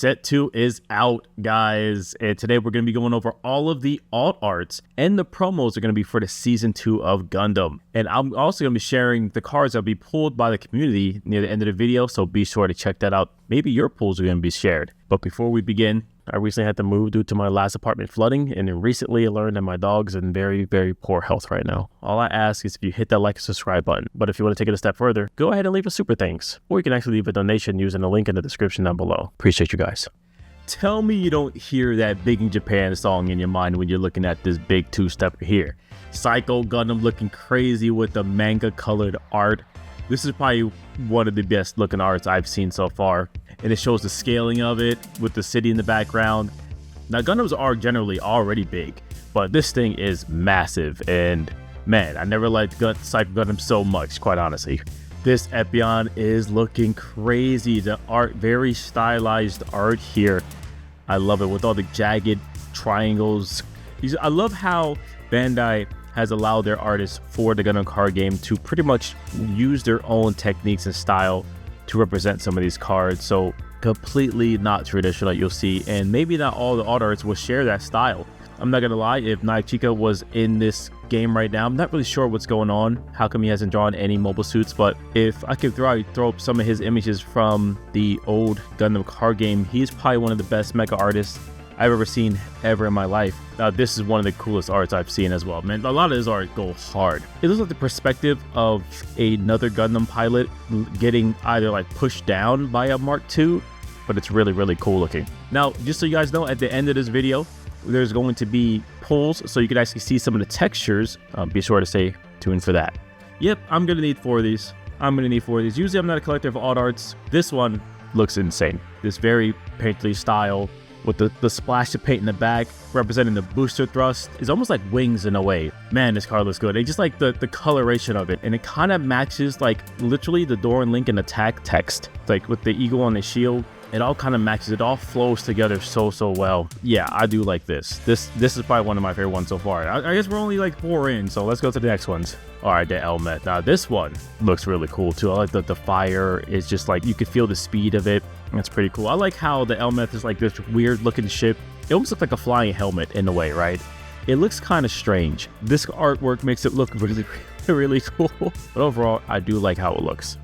Set 2 is out, guys, and today we're going to be going over all of the alt arts, and the promos are going to be for the Season 2 of Gundam. And I'm also going to be sharing the cards that will be pulled by the community near the end of the video, so be sure to check that out. Maybe your pulls are going to be shared. But before we begin, I recently had to move due to my last apartment flooding, and then recently I learned that my dog's in very, very poor health right now. All I ask is if you hit that like and subscribe button, but if you want to take it a step further, go ahead and leave a super thanks, or you can actually leave a donation using the link in the description down below. Appreciate you guys. Tell me you don't hear that Big in Japan song in your mind when you're looking at this big two-stepper here. Psycho Gundam looking crazy with the manga colored art. This is probably one of the best looking arts I've seen so far, and it shows the scaling of it with the city in the background. Now Gundams are generally already big, but this thing is massive, and man, I never liked Psycho Gundam so much, quite honestly. This Epion is looking crazy. The art, very stylized art here. I love it with all the jagged triangles. I love how Bandai has allowed their artists for the Gundam Card Game to pretty much use their own techniques and style to represent some of these cards. So completely not traditional that you'll see, and maybe not all the art artists will share that style. I'm not gonna lie, if Naechika was in this game right now, I'm not really sure what's going on. How come he hasn't drawn any mobile suits? But if I could throw up some of his images from the old Gundam Card Game, he's probably one of the best mecha artists I've ever seen in my life. Now, this is one of the coolest arts I've seen as well, man. A lot of his art go hard. It looks like the perspective of another Gundam pilot getting either like pushed down by a Mark II, but it's really, really cool looking. Now, just so you guys know, at the end of this video, there's going to be pulls so you can actually see some of the textures. Be sure to stay tuned for that. Yep, I'm gonna need 4 of these. Usually I'm not a collector of alt arts. This one looks insane. This very painterly style with the splash of paint in the back representing the booster thrust. It's almost like wings in a way. Man, this card looks good. It's just like the coloration of it, and it kind of matches like literally the Door and Link and attack text, like with the eagle on the shield. It all kind of matches. It all flows together so well. Yeah, I do like this. This is probably one of my favorite ones so far. I guess we're only like 4 in, so let's go to the next ones. All right, the Elmet. Now this one looks really cool too. I like the fire. It's just like you can feel the speed of it. That's pretty cool. I like how the Elmet is like this weird looking ship. It almost looks like a flying helmet in a way, right? It looks kind of strange. This artwork makes it look really, really cool. But overall, I do like how it looks.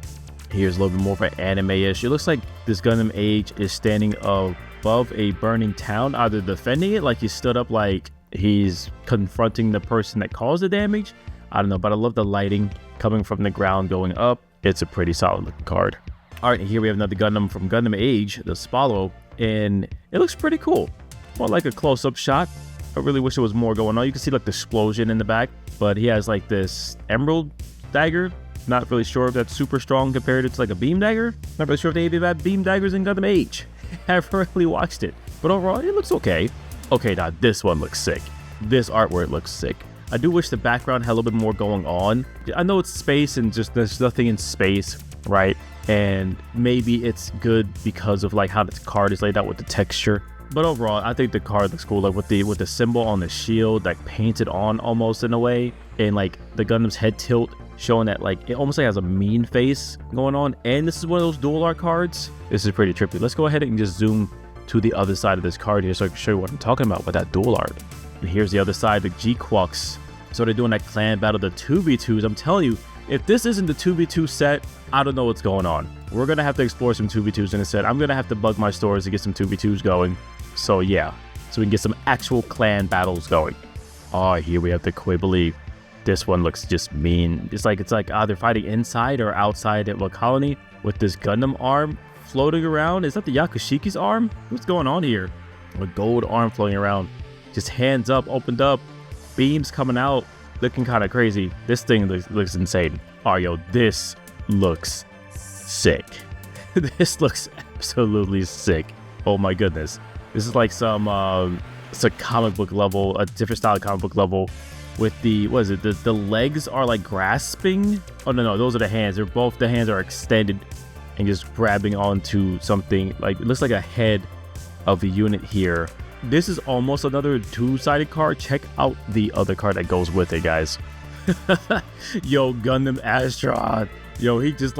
Here's a little bit more of an anime-ish. It looks like this Gundam Age is standing above a burning town, either defending it, like he stood up like he's confronting the person that caused the damage. I don't know, but I love the lighting coming from the ground going up. It's a pretty solid looking card. All right, here we have another Gundam from Gundam Age, the Spallo, and it looks pretty cool. More like a close-up shot. I really wish there was more going on. You can see like the explosion in the back, but he has like this emerald dagger. Not really sure if that's super strong compared to like a beam dagger. Not really sure if they even had beam daggers in Gundam Age. I haven't really watched it, but overall it looks okay. Okay, now this one looks sick. This artwork looks sick. I do wish the background had a little bit more going on. I know it's space and just there's nothing in space, right? And maybe it's good because of like how the card is laid out with the texture. But overall, I think the card looks cool, like with the symbol on the shield, like painted on almost in a way, and like the Gundam's head tilt, showing that like it almost like has a mean face going on. And this is one of those dual art cards. This is pretty trippy. Let's go ahead and just zoom to the other side of this card here so I can show you what I'm talking about with that dual art. And here's the other side, the G-Quux. So they're doing that clan battle, the 2v2s. I'm telling you, if this isn't the 2v2 set, I don't know what's going on. We're gonna have to explore some 2v2s in a set. I'm gonna have to bug my stores to get some 2v2s going. So yeah, so we can get some actual clan battles going. Oh, here we have the Quibbly. This one looks just mean. It's like either fighting inside or outside of a colony with this Gundam arm floating around. Is that the Yakushiki's arm? What's going on here? A gold arm floating around. Just hands up, opened up, beams coming out, looking kind of crazy. This thing looks insane. Oh, yo, this looks sick. This looks absolutely sick. Oh my goodness. This is like it's a comic book level, a different style of comic book level with the, what is it? The legs are like grasping. Oh, no, those are the hands. The hands are extended and just grabbing onto something. Like, it looks like a head of the unit here. This is almost another two-sided card. Check out the other card that goes with it, guys. Yo, Gundam Astron. Yo, he just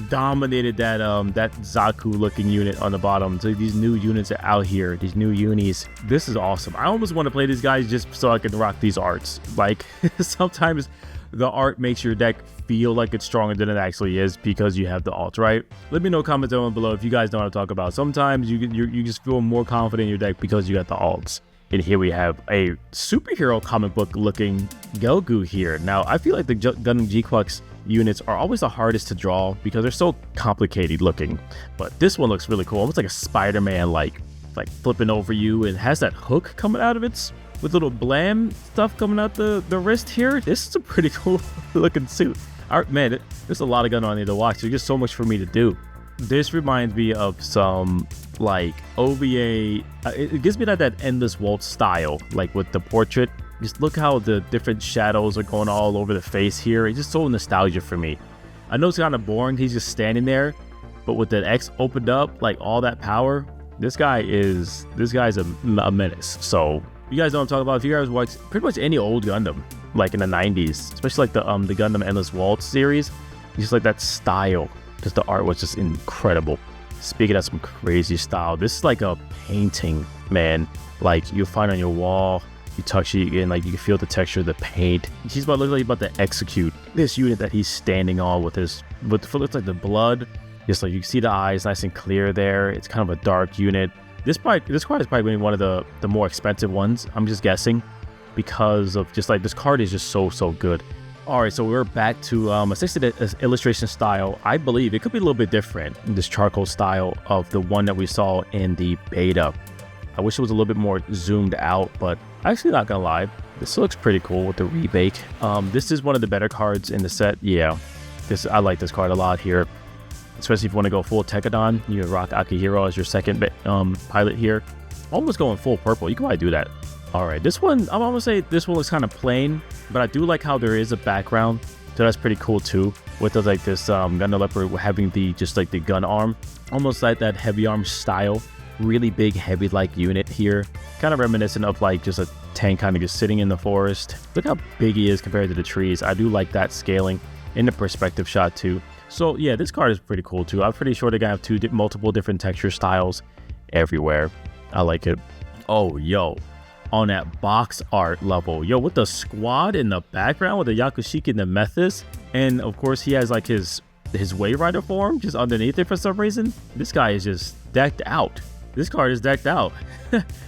dominated that that Zaku looking unit on the bottom. So these new units are out here, these new unis. This is awesome. I almost want to play these guys just so I can rock these arts. Like sometimes the art makes your deck feel like it's stronger than it actually is because you have the alts, right? Let me know comments down below if you guys know what I'm talking about. Sometimes you just feel more confident in your deck because you got the alts. And here we have a superhero comic book looking Gelgu here. Now, I feel like the Gundam GPLUS units are always the hardest to draw because they're so complicated looking. But this one looks really cool, almost like a Spider-Man like flipping over you, and has that hook coming out of it with little blam stuff coming out the wrist here. This is a pretty cool looking suit. All right, man, there's a lot of Gundam I need to watch. There's just so much for me to do. This reminds me of some like OVA. It gives me that Endless Waltz style, like with the portrait. Just look how the different shadows are going all over the face here. It's just so nostalgia for me. I know it's kind of boring. He's just standing there, but with the X opened up, like all that power, this guy's a menace. So you guys know what I'm talking about. If you guys watch pretty much any old Gundam, like in the 90s, especially like the Gundam Endless Waltz series, just like that style, just the art was just incredible. Speaking of some crazy style, this is like a painting, man. Like you'll find on your wall, you touch it and like you can feel the texture of the paint. He's literally about to execute this unit that he's standing on with looks like the blood. Just like you can see the eyes nice and clear there. It's kind of a dark unit. This card is probably one of the more expensive ones, I'm just guessing, because of just like this card is just so good. All right, so we're back to essentially the illustration style. I believe it could be a little bit different in this charcoal style of the one that we saw in the beta. I wish it was a little bit more zoomed out, but actually not gonna lie, this looks pretty cool with the rebake. This is one of the better cards in the set. Yeah, I like this card a lot here, especially if you want to go full Tekadon. You rock Akihiro as your second pilot here. Almost going full purple. You can probably do that. All right, this one, I'm gonna say this one looks kind of plain, but I do like how there is a background, so that's pretty cool too. With the, like this Gundam Leopard having the gun arm, almost like that heavy arm style. Really big heavy like unit here, kind of reminiscent of like just a tank kind of just sitting in the forest. Look how big he is compared to the trees. I do like that scaling in the perspective shot too. So yeah, this card is pretty cool too. I'm pretty sure they're gonna have multiple different texture styles everywhere. I like it. Oh, yo, on that box art level, yo, with the squad in the background with the Yakushiki and the Methis, and of course he has like his Wave Rider form just underneath it for some reason. This guy is just decked out. This card is decked out.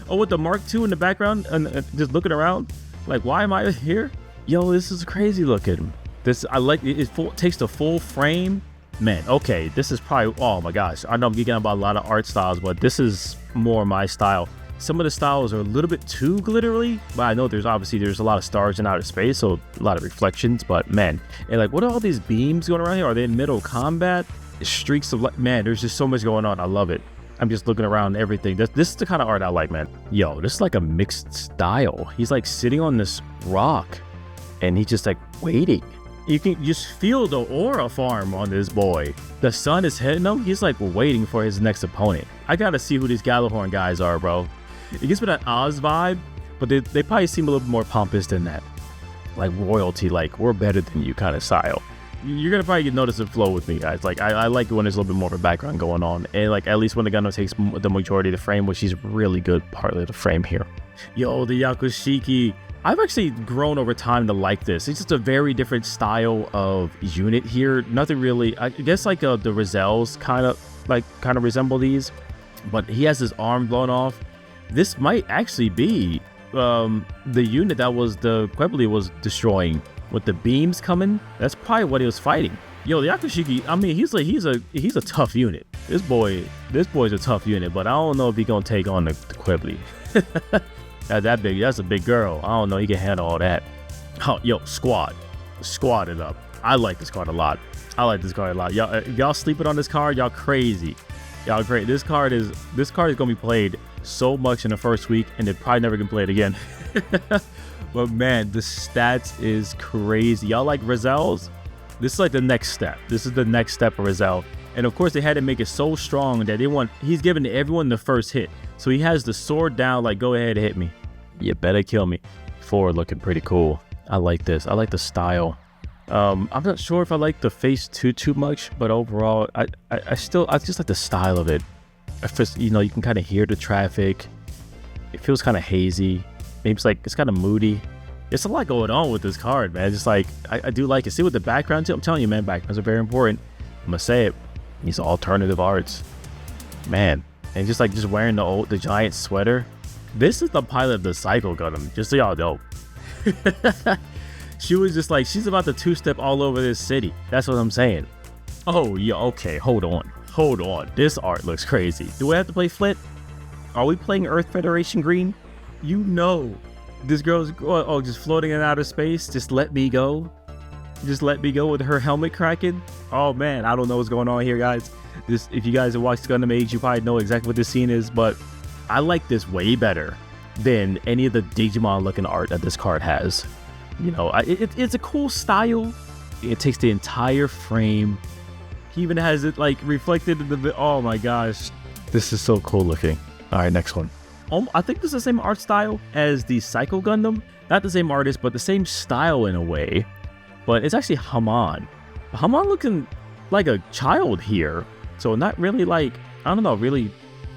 Oh, with the Mark II in the background and just looking around, like, why am I here? Yo, this is crazy looking. This, I like it. It takes the full frame. Man, okay, this is probably, oh my gosh. I know I'm geeking about a lot of art styles, but this is more my style. Some of the styles are a little bit too glittery, but I know there's a lot of stars in outer space, so a lot of reflections, but man, and like, what are all these beams going around here? Are they in middle combat? Streaks of light, man, there's just so much going on. I love it. I'm just looking around everything. This is the kind of art I like, man. Yo, this is like a mixed style. He's like sitting on this rock and he's just like waiting. You can just feel the aura farm on this boy. The sun is hitting him. He's like waiting for his next opponent. I gotta see who these Gjallarhorn guys are, bro. It gives me that Oz vibe, but they probably seem a little bit more pompous than that. Like royalty, like we're better than you kind of style. You're gonna probably notice the flow with me, guys. Like I like it when there's a little bit more of a background going on, and like at least when the Gundam takes the majority of the frame, which is really good part of the frame here. Yo, the Yakushiki. I've actually grown over time to like this. It's just a very different style of unit here. Nothing really. I guess like the Rizels kind of resemble these, but he has his arm blown off. This might actually be the unit that was the Quebly was destroying. With the beams coming, that's probably what he was fighting. Yo, the Yakushiki, I mean, he's a tough unit. This boy's a tough unit, but I don't know if he's gonna take on the Quebly. That's a big girl. I don't know, he can handle all that. Oh, yo, squad it up. I like this card a lot. Y'all sleeping on this card, y'all crazy. Y'all great. This card is gonna be played so much in the first week, and they're probably never gonna play it again. But man, the stats is crazy. Y'all like Rizels? This is like the next step. This is the next step of Rizel. And of course, they had to make it so strong that he's giving everyone the first hit. So he has the sword down, like, go ahead and hit me. You better kill me. Forward looking pretty cool. I like this. I like the style. I'm not sure if I like the face too much, but overall, I just like the style of it. You know, you can kind of hear the traffic. It feels kind of hazy. Maybe it's kind of moody. There's a lot going on with this card, man. Just like I do like it. See with the background too. I'm telling you, man, backgrounds are very important. I'm gonna say it. These alternative arts, man, and just wearing the giant sweater. This is the pilot of the Cycle Gundam. Just so y'all know. She was just like, she's about to two-step all over this city. That's what I'm saying. Oh yeah, okay. Hold on. This art looks crazy. Do I have to play Flint? Are we playing Earth Federation Green? You know, this girl's just floating in outer space. Just let me go. Just let me go with her helmet cracking. Oh man, I don't know what's going on here, guys. If you guys have watched Gundam Age, you probably know exactly what this scene is, but I like this way better than any of the Digimon looking art that this card has. You know, it's a cool style. It takes the entire frame. He even has it like reflected in the, oh my gosh. This is so cool looking. All right, next one. I think this is the same art style as the Cycle Gundam. Not the same artist, but the same style in a way. But it's actually Haman. Haman looking like a child here. So not really like, I don't know, really.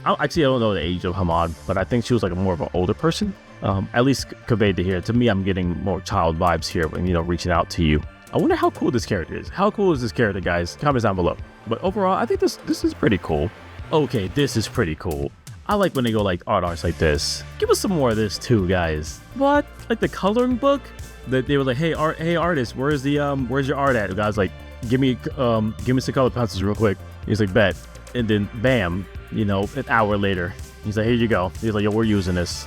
I don't know the age of Haman, but I think she was like more of an older person. At least conveyed to here. To me, I'm getting more child vibes here when, you know, reaching out to you. I wonder how cool this character is. How cool is this character, guys? Comments down below. But overall, I think this is pretty cool. Okay, this is pretty cool. I like when they go like arts like this. Give us some more of this too, guys. What? Like the coloring book? That they were like, hey artist, where's your art at? The guy's like, give me some color pencils real quick. He's like, bet. And then bam, you know, an hour later, he's like, here you go. He's like, yo, we're using this.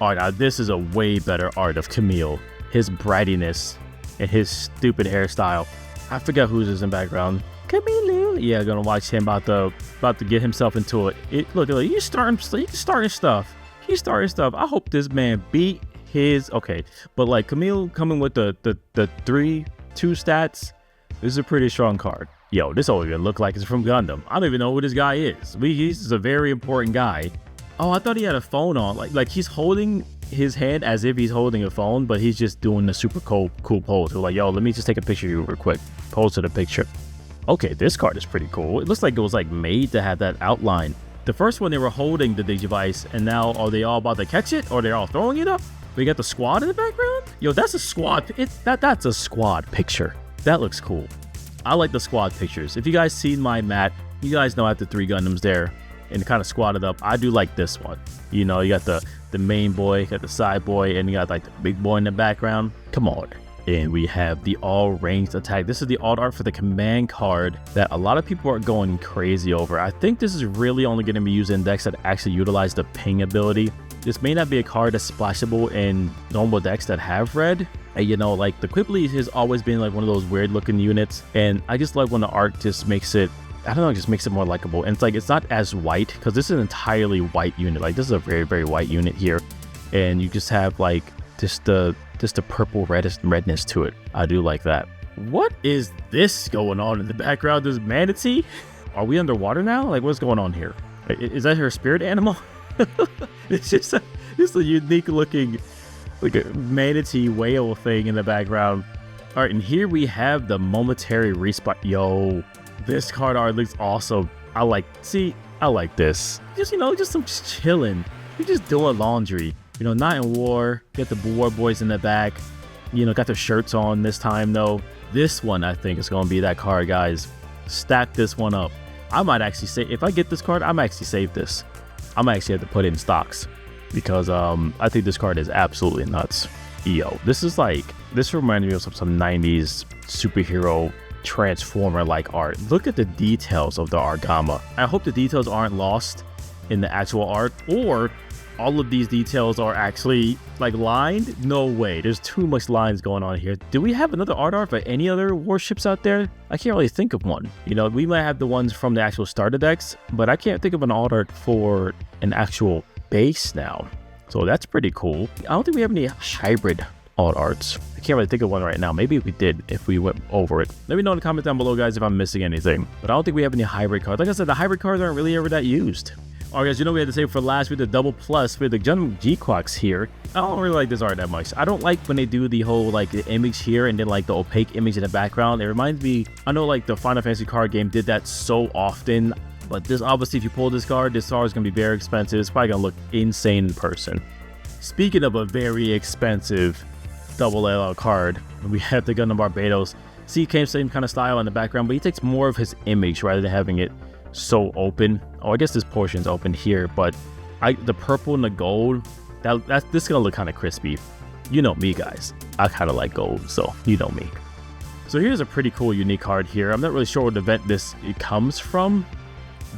Alright, now this is a way better art of Camille. His brattiness and his stupid hairstyle. I forgot who's this in background. Camille. Yeah, gonna watch him about to get himself into it. Look, he's starting stuff. He's starting stuff. I hope this man beat his, okay, but like Camille coming with the 3-2 stats. This is a pretty strong card. Yo, this always gonna look like it's from Gundam. I don't even know who this guy is. He's a very important guy. Oh, I thought he had a phone on. Like he's holding his hand as if he's holding a phone, but he's just doing the super cool pose. So like, yo, let me just take a picture of you real quick. Pose to the picture. Okay, this card is pretty cool. It looks like it was like made to have that outline. The first one they were holding the Digivice, and now are they all about to catch it, or they're all throwing it up? We got the squad in the background. Yo, that's a squad. That's a squad picture. That looks cool. I like the squad pictures. If you guys seen my mat, you guys know I have the 3 Gundams there and kind of squatted up. I do like this one. You know, you got the main boy, you got the side boy, and you got like the big boy in the background. Come on. And we have the all ranged attack. This is the alt art for the command card that a lot of people are going crazy over. I think this is really only going to be used in decks that actually utilize the ping ability. This may not be a card that's splashable in normal decks that have red. And, you know, like the Quibbly has always been like one of those weird looking units. And I just like when the art just makes it, I don't know, just makes it more likable. And it's like, it's not as white because this is an entirely white unit. Like this is a very, very white unit here. And you just have like just the purple redness to it. I do like that. What is this going on in the background? This manatee? Are we underwater now? Like what's going on here? Is that her spirit animal? It's just a unique looking like a manatee whale thing in the background. All right, and here we have the momentary respawn. Yo, this card art looks awesome. I like this. Just, you know, just chilling. You're just doing laundry. You know, not in war. Get the war boys in the back. You know, got their shirts on this time though. This one I think is gonna be that card, guys. Stack this one up. I might actually say, if I get this card, I might actually save this. I might actually have to put it in stocks because I think this card is absolutely nuts. Yo, this reminds me of some 90s superhero transformer-like art. Look at the details of the Argama. I hope the details aren't lost in the actual art, or all of these details are actually like lined. No way, there's too much lines going on here. Do we have another art for any other warships out there? I can't really think of one. You know, we might have the ones from the actual starter decks, but I can't think of an art for an actual base now. So that's pretty cool. I don't think we have any hybrid alt arts. I can't really think of one right now. Maybe we did if we went over it. Let me know in the comments down below, guys, if I'm missing anything. But I don't think we have any hybrid cards. Like I said, the hybrid cards aren't really ever that used. Alright guys, you know we had to save for last with the double plus with the Gundam G-Clocks here. I don't really like this art that much. I don't like when they do the whole like the image here and then like the opaque image in the background. It reminds me, I know like the Final Fantasy card game did that so often, but this obviously if you pull this card is going to be very expensive. It's probably going to look insane in person. Speaking of a very expensive double LL card, we have the Gundam Barbados. See, same kind of style in the background, but he takes more of his image rather than having it so open. Oh, I guess this portion's open here, but the purple and the gold, this is gonna look kind of crispy. You know me, guys. I kind of like gold, so you know me. So here's a pretty cool unique card here. I'm not really sure what event it comes from,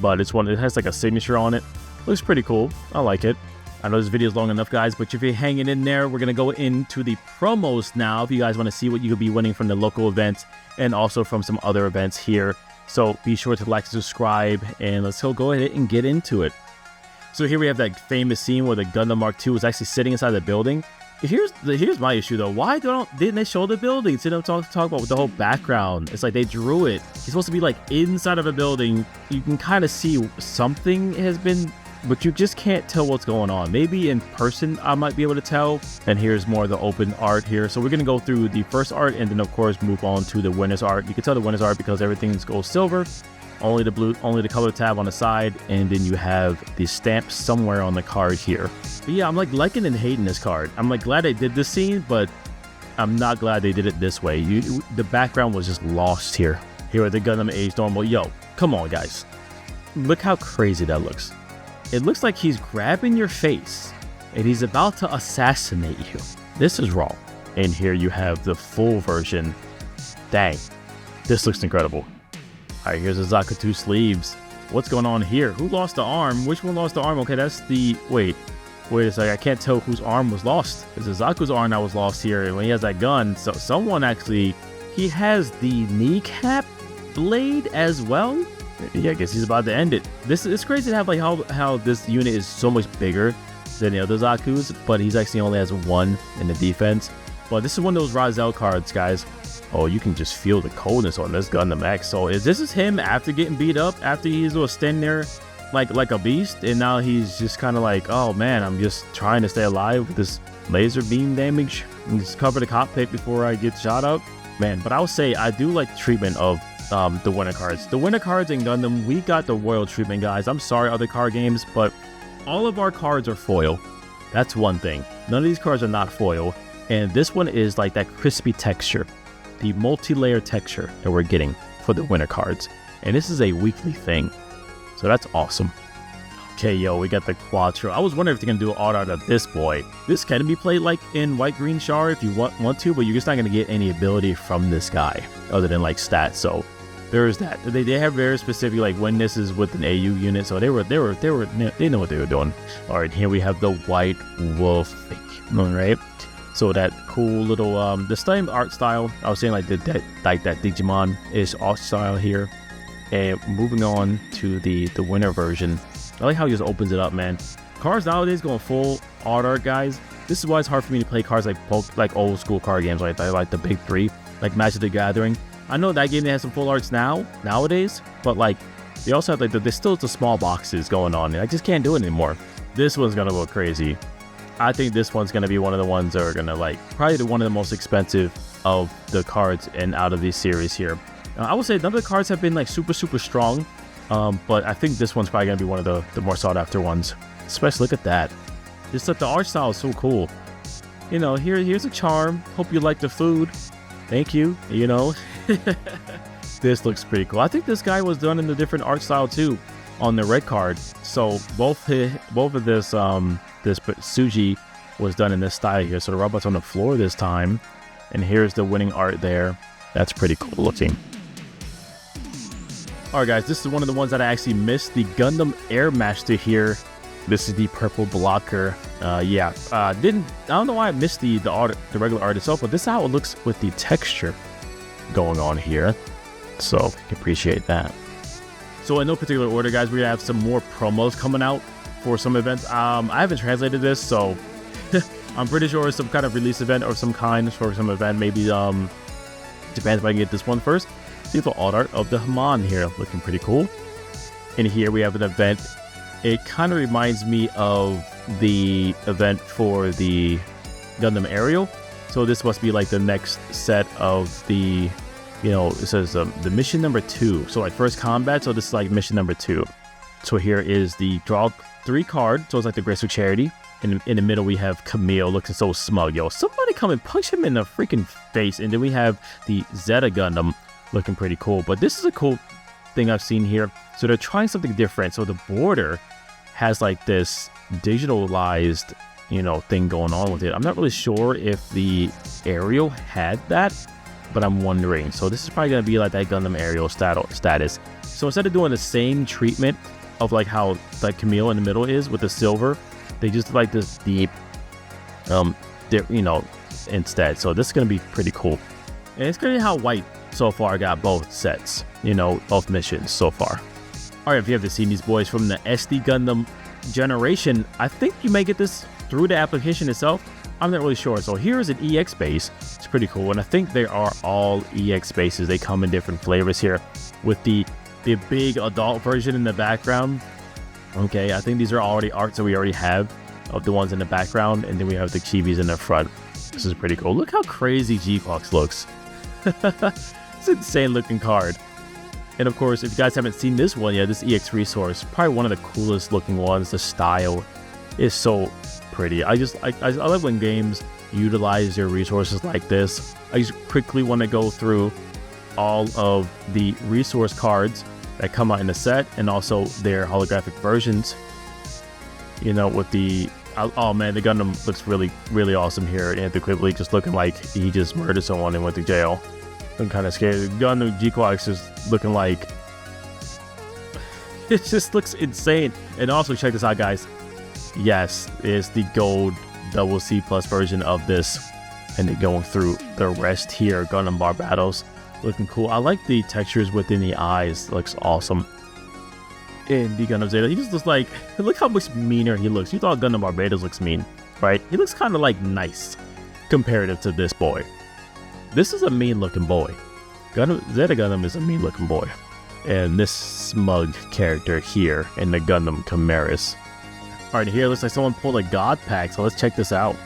but it's one. It has like a signature on it. Looks pretty cool. I like it. I know this video is long enough, guys, but if you're hanging in there, we're gonna go into the promos now. If you guys want to see what you could be winning from the local events and also from some other events here. So be sure to like and subscribe, and let's go ahead and get into it. So here we have that famous scene where the Gundam Mark II is actually sitting inside the building. Here's my issue though. Why didn't they show the building? Instead of talk about the whole background. It's like they drew it. He's supposed to be like inside of a building. You can kind of see something has been, but you just can't tell what's going on. Maybe in person I might be able to tell. And here's more of the open art here. So we're going to go through the first art and then of course move on to the winner's art. You can tell the winner's art because everything's gold silver. Only the color tab on the side, and then you have the stamp somewhere on the card here. But yeah, I'm like liking and hating this card. I'm like glad they did this scene, but I'm not glad they did it this way. The background was just lost here. Here at the Gundam Age Normal. Yo, come on guys. Look how crazy that looks. It looks like he's grabbing your face and he's about to assassinate you. This is wrong. And here you have the full version. Dang, this looks incredible. All right, here's the Zaku 2 sleeves. What's going on here? Who lost the arm? Which one lost the arm? Okay, that's the... Wait a second. I can't tell whose arm was lost. It's Zaku's arm that was lost here. And when he has that gun, so someone actually... He has the kneecap blade as well? Yeah, I guess he's about to end it. It's crazy to have like how this unit is so much bigger than the other Zaku's, but he's actually only has one in the defense. But this is one of those Razel cards, guys. Oh, you can just feel the coldness on this Gundam X. So this is him after getting beat up, after he's standing there like a beast, and now he's just kind of like, oh man, I'm just trying to stay alive with this laser beam damage and just cover the cockpit before I get shot up. Man, but I would say I do like the treatment of the winter cards. The winter cards in Gundam, we got the royal treatment, guys. I'm sorry, other card games, but all of our cards are foil. That's one thing. None of these cards are not foil, and this one is like that crispy texture. The multi-layer texture that we're getting for the winter cards. And this is a weekly thing. So that's awesome. Okay, yo, we got the Quattro. I was wondering if they're going to do an art of this boy. This can be played like in White Green Char if you want to, but you're just not going to get any ability from this guy other than like stats. So there is that. They have very specific like when this is with an AU unit. So they know what they were doing. All right, here we have the White Wolf. All right. So that cool little the same art style. I was saying like that Digimon-ish art style here. And moving on to the winter version. I like how he just opens it up, man. Cards nowadays going full art, guys. This is why it's hard for me to play cards like old school card games like the big three, like Magic the Gathering. I know that game has some full arts nowadays, but like they also have like there's still the small boxes going on. I just can't do it anymore. This one's gonna go crazy. I think this one's going to be one of the ones that are going to like probably one of the most expensive of the cards and out of these series here. I would say none of the cards have been like super strong, but I think this one's probably going to be one of the more sought after ones. Especially look at that. Just like the art style is so cool. You know, here's a charm. Hope you like the food. Thank you. You know, this looks pretty cool. I think this guy was done in a different art style too on the red card. So both of this Suji was done in this style here. So the robot's on the floor this time, and here's the winning art there. That's pretty cool looking. All right, guys, this is one of the ones that I actually missed. The Gundam Air Master here. This is the purple blocker. I don't know why I missed the regular art itself, but this is how it looks with the texture going on here. So you can appreciate that. So in no particular order, guys, we're gonna have some more promos coming out for some events. I haven't translated this, so I'm pretty sure it's some kind of release event or some kind for some event. Maybe Japan's if I can get this one first. See the alt art of the Haman here, looking pretty cool. And here we have an event it kind of reminds me of the event for the Gundam Aerial. So this must be like the next set of the, you know, it says the mission number 2. So like first combat, so this is like mission number 2. So here is the draw 3 card, so it's like the Graceful Charity. In the middle we have Camille looking so smug. Yo, somebody come and punch him in the freaking face. And then we have the Zeta Gundam looking pretty cool. But this is a cool thing I've seen here. So they're trying something different. So the border has like this digitalized, you know, thing going on with it. I'm not really sure if the Aerial had that, but I'm wondering. So this is probably going to be like that Gundam Aerial status. So instead of doing the same treatment of like how like Camille in the middle is with the silver, they just like this deep, you know, instead. So this is going to be pretty cool. And it's going to be how White so far got both sets, you know, both missions so far. All right, if you haven't seen these boys from the SD Gundam generation, I think you may get this through the application itself. I'm not really sure. So here's an EX base. It's pretty cool. And I think they are all EX bases. They come in different flavors here with the big adult version in the background. Okay, I think these are already arts that we already have of the ones in the background, and then we have the chibis in the front. This is pretty cool. Look how crazy G-Clocks looks. It's an insane looking card. And of course, if you guys haven't seen this one yet, this EX resource, probably one of the coolest looking ones. The style is so pretty. I love when games utilize their resources like this. I just quickly want to go through all of the resource cards that come out in the set, and also their holographic versions, you know, with the oh man, the Gundam looks really, really awesome here. And the Quibbly just looking like he just murdered someone and went to jail. I'm kind of scared. The Gundam G-Clocks is looking like it just looks insane. And also check this out, guys. Yes, it's the gold double C+ version of this, and they're going through the rest here. Gundam Barbados looking cool. I like the textures within the eyes. It looks awesome. And the Gundam Zeta, he just looks like, look how much meaner he looks. You thought Gundam Barbados looks mean, right? He looks kind of like nice comparative to this boy. This is a mean looking boy. Zeta Gundam is a mean looking boy. And this smug character here in the Gundam Chimeras. Alright, here it looks like someone pulled a God Pack, so let's check this out.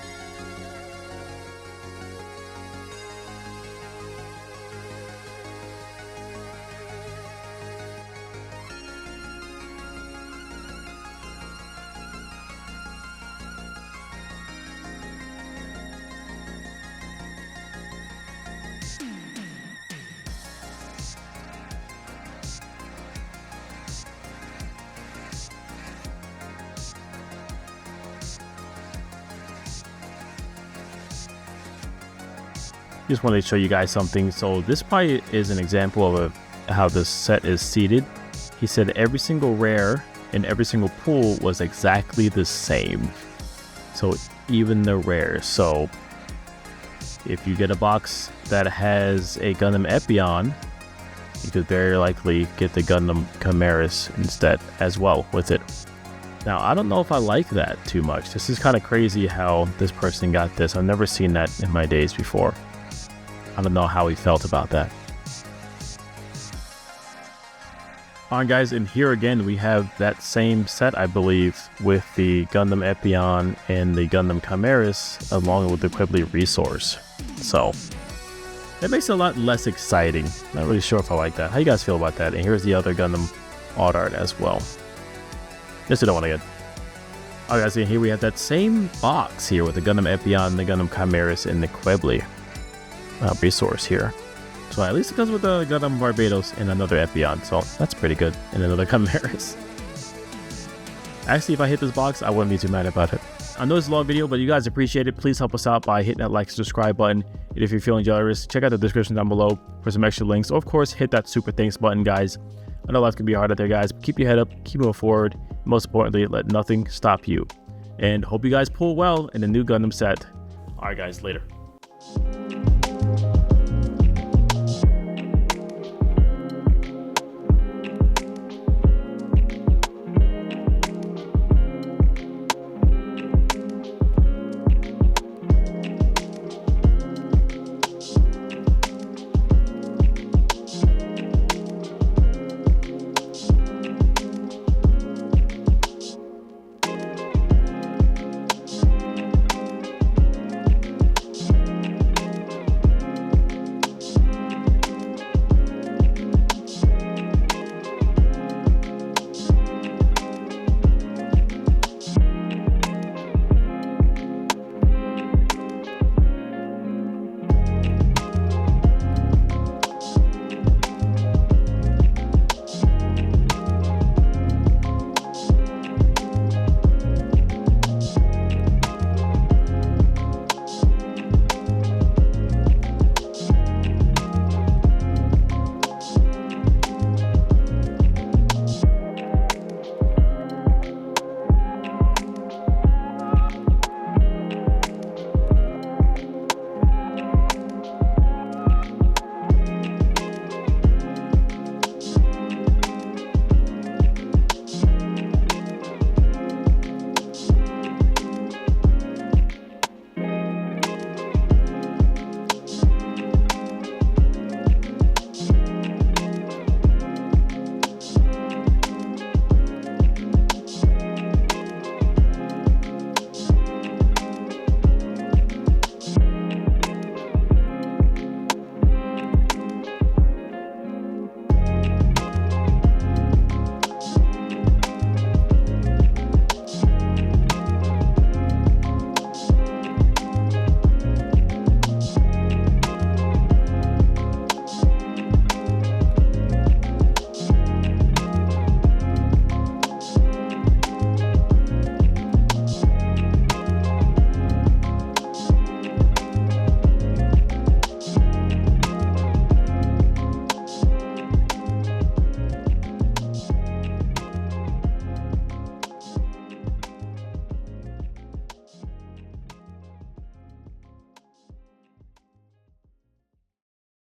Just wanted to show you guys something. So this probably is an example of how this set is seated. He said every single rare and every single pool was exactly the same. So even the rare. So if you get a box that has a Gundam Epion, you could very likely get the Gundam Chimeras instead as well with it. Now, I don't know if I like that too much. This is kind of crazy how this person got this. I've never seen that in my days before. I don't know how he felt about that. Alright guys, and here again we have that same set, I believe, with the Gundam Epion and the Gundam Chimeras along with the Quibbly resource. So that makes it a lot less exciting. Not really sure if I like that. How you guys feel about that? And here's the other Gundam art as well. This I don't want to get. Alright guys, and here we have that same box here with the Gundam Epion, the Gundam Chimeras, and the Quibbly resource here. So at least it comes with the Gundam Barbados and another Epion, so that's pretty good. And another Chimeras. Actually, if I hit this box, I wouldn't be too mad about it. I know it's a long video, but you guys appreciate it. Please help us out by hitting that like and subscribe button. And if you're feeling generous, check out the description down below for some extra links. Or of course, hit that super thanks button, guys. I know life can be hard out there, guys, but keep your head up, keep moving forward. Most importantly, let nothing stop you. And hope you guys pull well in the new Gundam set. Alright guys, later.